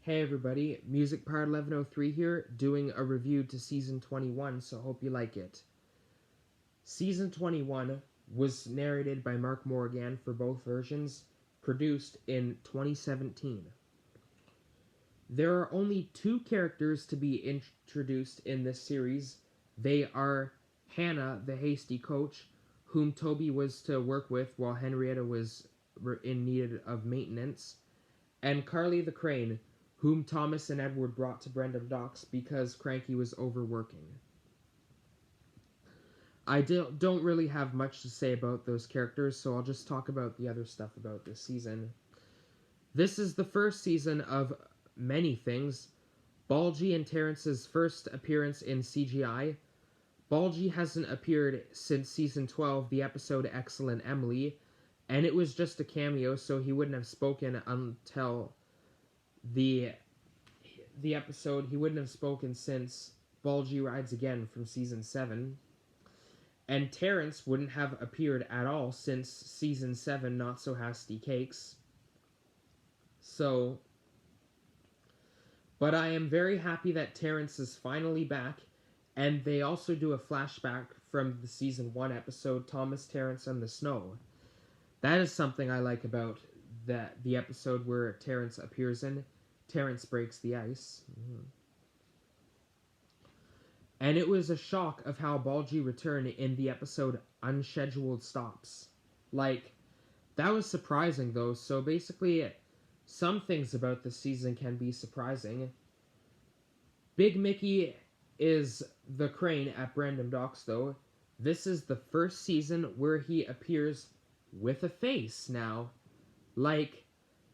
Hey everybody, Music Power 1103 here, doing a review to Season 21, so hope you like it. Season 21 was narrated by Mark Morgan for both versions, produced in 2017. There are only two characters to be introduced in this series. They are Hannah, the hasty coach, whom Toby was to work with while Henrietta was in need of maintenance, and Carly the Crane, whom Thomas and Edward brought to Brendam Docks because Cranky was overworking. I don't really have much to say about those characters, so I'll just talk about the other stuff about this season. This is the first season of many things. Balji and Terrence's first appearance in CGI. Balji hasn't appeared since season 12, the episode Excellent Emily, and it was just a cameo, so he wouldn't have spoken until the episode. He wouldn't have spoken since Balji Rides Again from season 7. And Terrence wouldn't have appeared at all since season 7, Not So Hasty Cakes. So, but I am very happy that Terrence is finally back, and they also do a flashback from the season 1 episode, Thomas, Terrence, and the Snow. That is something I like about the episode where Terrence appears in. Terrence breaks the ice. And it was a shock of how Balji returned in the episode Unscheduled Stops. Like, that was surprising though, so basically some things about this season can be surprising. Big Mickey is the crane at Brendam Docks though. This is the first season where he appears with a face now. Like,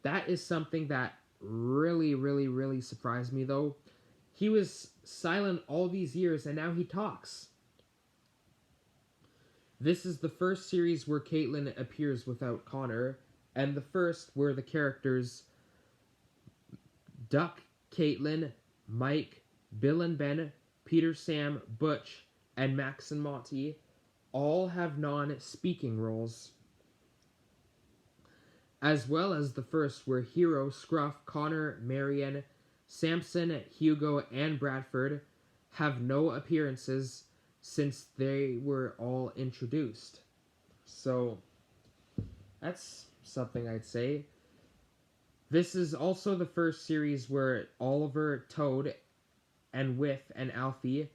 that is something that really surprised me though. He was silent all these years and now he talks. This is the first series where Caitlin appears without Connor, and the first where the characters Duck, Caitlin, Mike, Bill and Ben, Peter, Sam, Butch, and Max and Monty all have non-speaking roles. As well as the first where Hero, Scruff, Connor, Marion, Samson, Hugo, and Bradford have no appearances since they were all introduced. So, that's something I'd say. This is also the first series where Oliver, Toad, and Whiff and Alfie,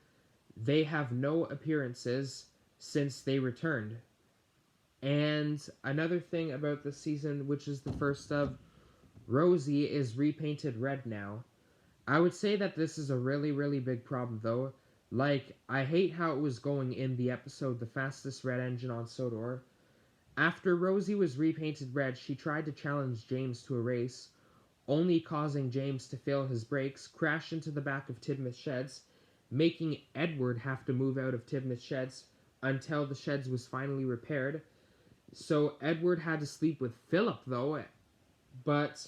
they have no appearances since they returned. And another thing about this season, which is the first of, Rosie is repainted red now. I would say that this is a really big problem though. Like, I hate how it was going in the episode The Fastest Red Engine on Sodor. After Rosie was repainted red, she tried to challenge James to a race, only causing James to fail his brakes, crash into the back of Tidmouth Sheds, making Edward have to move out of Tidmouth Sheds until the sheds was finally repaired. So Edward had to sleep with Philip though, but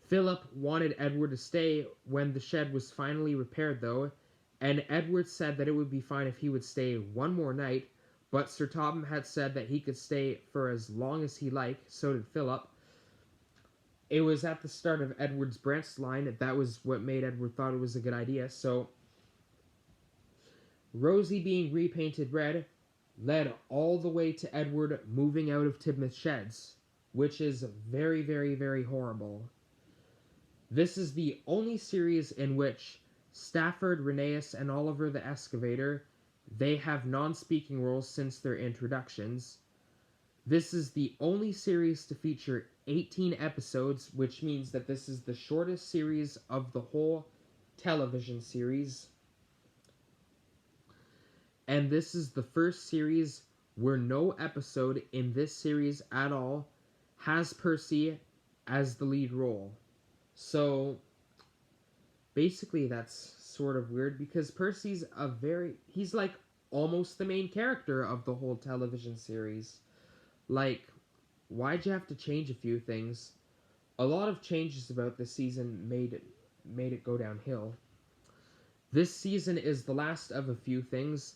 Philip wanted Edward to stay when the shed was finally repaired though, and Edward said that it would be fine if he would stay one more night, but Sir Topham had said that he could stay for as long as he liked, so did Philip. It was at the start of Edward's branch line, that was what made Edward thought it was a good idea, so Rosie being repainted red led all the way to Edward moving out of Tidmouth Sheds, which is very horrible. This is the only series in which Stafford, Rheneas, and Oliver the Excavator, they have non-speaking roles since their introductions. This is the only series to feature 18 episodes, which means that this is the shortest series of the whole television series. And this is the first series where no episode in this series at all has Percy as the lead role. So, basically that's sort of weird because Percy's he's like almost the main character of the whole television series. Like, why'd you have to change a few things? A lot of changes about this season made it go downhill. This season is the last of a few things.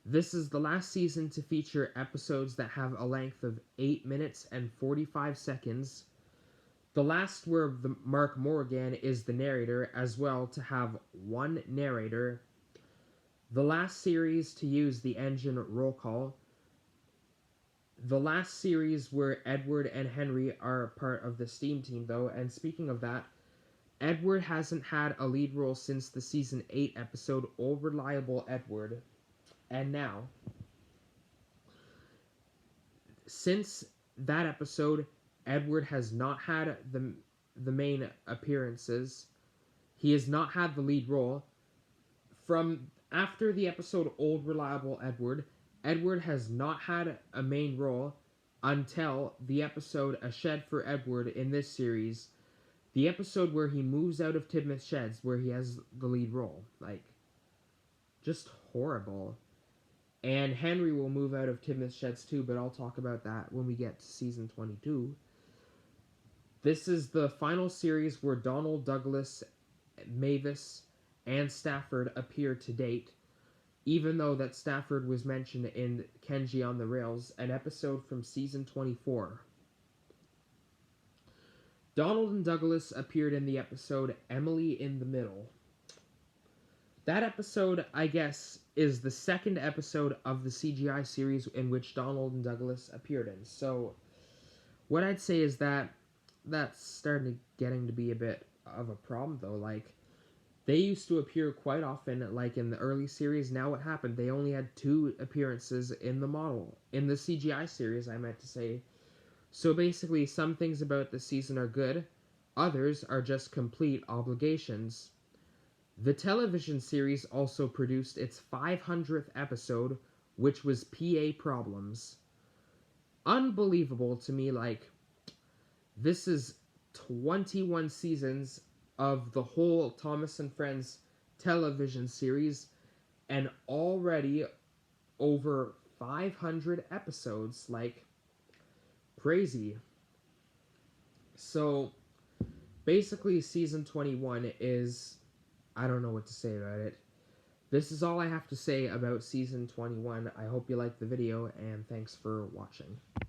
This is the last season to feature episodes that have a length of 8 minutes and 45 seconds. The last where Mark Morgan is the narrator as well, to have one narrator. The last series to use the engine roll call. The last series where Edward and Henry are part of the Steam team, though, and speaking of that, Edward hasn't had a lead role since the season 8 episode Old Reliable Edward. And now, since that episode, Edward has not had the main appearances. He has not had the lead role. From after the episode Old Reliable Edward, Edward has not had a main role until the episode A Shed for Edward in this series. The episode where he moves out of Tidmouth Sheds, where he has the lead role. Like, just horrible. And Henry will move out of Tidmouth Sheds too, but I'll talk about that when we get to season 22. This is the final series where Donald, Douglas, Mavis, and Stafford appear to date, even though that Stafford was mentioned in Kenji on the Rails, an episode from season 24. Donald and Douglas appeared in the episode Emily in the Middle. That episode, I guess, is the second episode of the CGI series in which Donald and Douglas appeared in. So, what I'd say is that that's starting getting to be a bit of a problem, though. Like, they used to appear quite often, like in the early series. Now what happened? They only had 2 appearances in the CGI series, I meant to say. So basically, some things about the season are good, others are just complete obligations. The television series also produced its 500th episode, which was PA Problems. Unbelievable to me, like, this is 21 seasons of the whole Thomas and Friends television series, and already over 500 episodes, like, crazy. So, basically, season 21 is, I don't know what to say about it. This is all I have to say about season 21. I hope you liked the video, and thanks for watching.